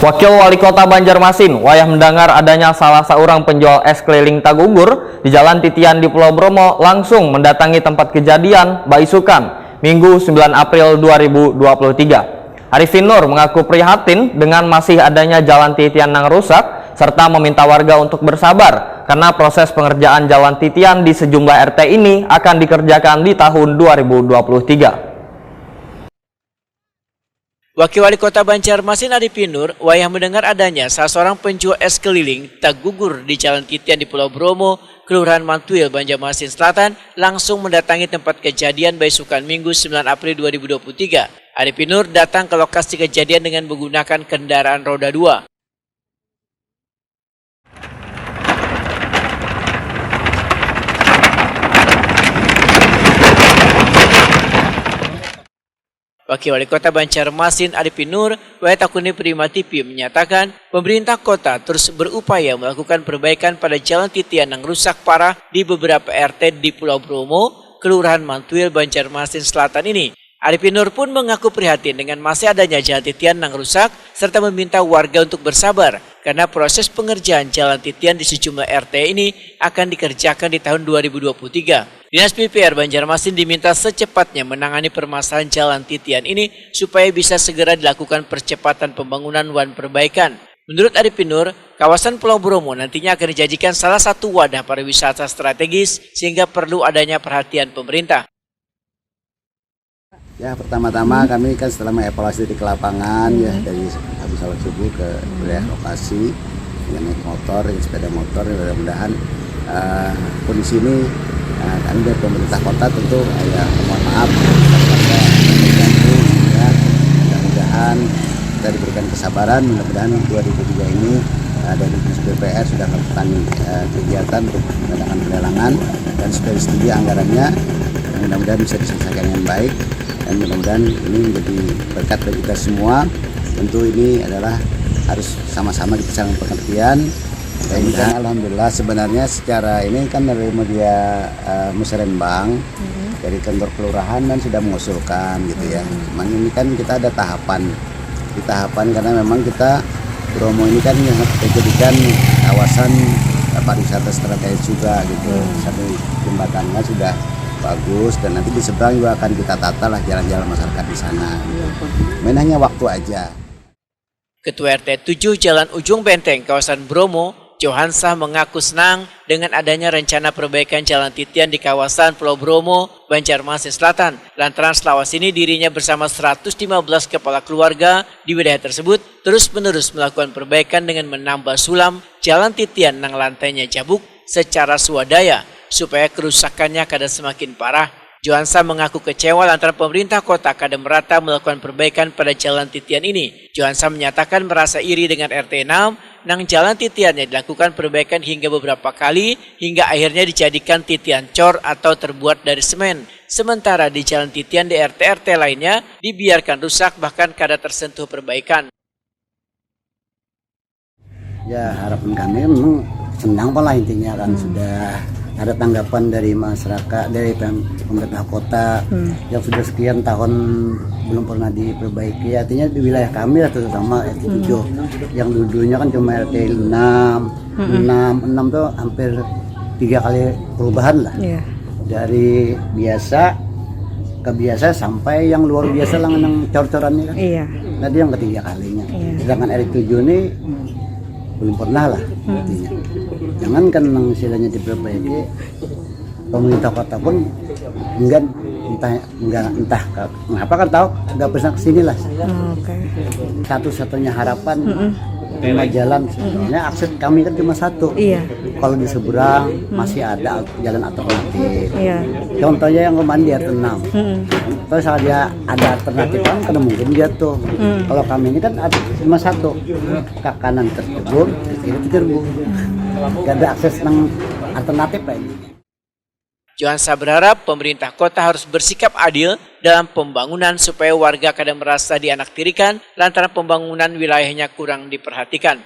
Wakil Wali Kota Banjarmasin wayah mendengar adanya salah seorang penjual es keliling tagugur di Jalan Titian di Pulau Bromo langsung mendatangi tempat kejadian Baisukan Minggu 9 April 2023. Arifin Nur mengaku prihatin dengan masih adanya Jalan Titian yang rusak serta meminta warga untuk bersabar karena proses pengerjaan Jalan Titian di sejumlah RT ini akan dikerjakan di tahun 2023. Wakil Wali Kota Banjarmasin Arifin Nur wayah mendengar adanya salah seorang penjual es keliling tak gugur di Jalan Titian di Pulau Bromo, Kelurahan Mantuil, Banjarmasin Selatan, langsung mendatangi tempat kejadian Baisukan Minggu 9 April 2023. Arifin Nur datang ke lokasi kejadian dengan menggunakan kendaraan roda 2. Wakil Wali Kota Banjarmasin Arifin Nur, Wayatakuni Prima TV menyatakan pemerintah kota terus berupaya melakukan perbaikan pada Jalan Titian yang rusak parah di beberapa RT di Pulau Bromo, Kelurahan Mantuil, Banjarmasin Selatan ini. Arifin Nur pun mengaku prihatin dengan masih adanya Jalan Titian yang rusak serta meminta warga untuk bersabar karena proses pengerjaan Jalan Titian di sejumlah RT ini akan dikerjakan di tahun 2023. Dinas PPR Banjarmasin diminta secepatnya menangani permasalahan Jalan Titian ini supaya bisa segera dilakukan percepatan pembangunan dan perbaikan. Menurut Arifin Nur, kawasan Pulau Bromo nantinya akan dijadikan salah satu wadah pariwisata strategis sehingga perlu adanya perhatian pemerintah. Ya, pertama-tama kami kan setelah mengevaluasi di lapangan ya dari habis sholat subuh ke wilayah lokasi dengan naik motor, dengan sepeda motor, mudah-mudahan kondisi ini kami dari pemerintah kota tentu ya mohon maaf ya, mudah-mudahan kita diberikan kesabaran, mudah-mudahan 2003 ini dari Dinas PPR sudah melakukan kegiatan untuk mengadakan pelelangan dan sudah disetujui anggarannya, mudah-mudahan bisa diselesaikan dengan baik. Dan mudah-mudahan ini menjadi berkat bagi kita semua. Tentu ini adalah harus sama-sama kita saling pengertian. Dan alhamdulillah sebenarnya secara ini kan dari media musrenbang dari kantor kelurahan dan sudah mengusulkan gitu ya. Cuman ini kan kita ada tahapan karena memang kita Bromo ini kan yang kita jadikan kawasan pariwisata strategis juga gitu. Satu jembatannya sudah bagus dan nanti di seberang juga akan kita tata lah jalan-jalan masyarakat di sana. Main hanya waktu aja. Ketua RT 7 Jalan Ujung Benteng, kawasan Bromo, Johansa mengaku senang dengan adanya rencana perbaikan Jalan Titian di kawasan Pulau Bromo, Banjarmasin Selatan. Lantaran selawase ini dirinya bersama 115 kepala keluarga di wilayah tersebut terus-menerus melakukan perbaikan dengan menambah sulam Jalan Titian yang lantainya jabuk secara swadaya supaya kerusakannya kadang semakin parah. Johansa mengaku kecewa lantaran pemerintah kota kadang merata melakukan perbaikan pada Jalan Titian ini. Johansa menyatakan merasa iri dengan RT 6 nang Jalan Titian yang dilakukan perbaikan hingga beberapa kali hingga akhirnya dijadikan titian cor atau terbuat dari semen. Sementara di Jalan Titian di RT-RT lainnya dibiarkan rusak bahkan kadang tersentuh perbaikan. Ya, harapan kami memang senang pola intinya kan sudah ada tanggapan dari masyarakat, dari pemerintah kota yang sudah sekian tahun belum pernah diperbaiki. Artinya di wilayah kami terutama RT 7 yang dulunya kan cuma RT 6 tuh hampir 3 kali perubahan lah. Dari biasa ke biasa sampai yang luar biasa lah yang cor-corannya kan. Tadi yang ketiga kalinya. Sedangkan RT 7 ini belum pernah lah artinya. Jangankan yang istilahnya diperbaiki, pemerintah kota pun entah kenapa kan tahu nggak pernah kesini lah. Satu-satunya harapan lima jalan sebenarnya akses kami kan cuma satu. Kalau di seberang masih ada jalan alternatif. Contohnya yang kemarin di RT 6. Terus ada alternatif kan karena mungkin jatuh. Kalau kami ini kan ada cuma satu. Ke kanan terjebur, ke kiri terjebur. Gak ada akses yang alternatif lah ini. Johansa berharap pemerintah kota harus bersikap adil dalam pembangunan supaya warga kadang merasa dianaktirikan lantaran pembangunan wilayahnya kurang diperhatikan.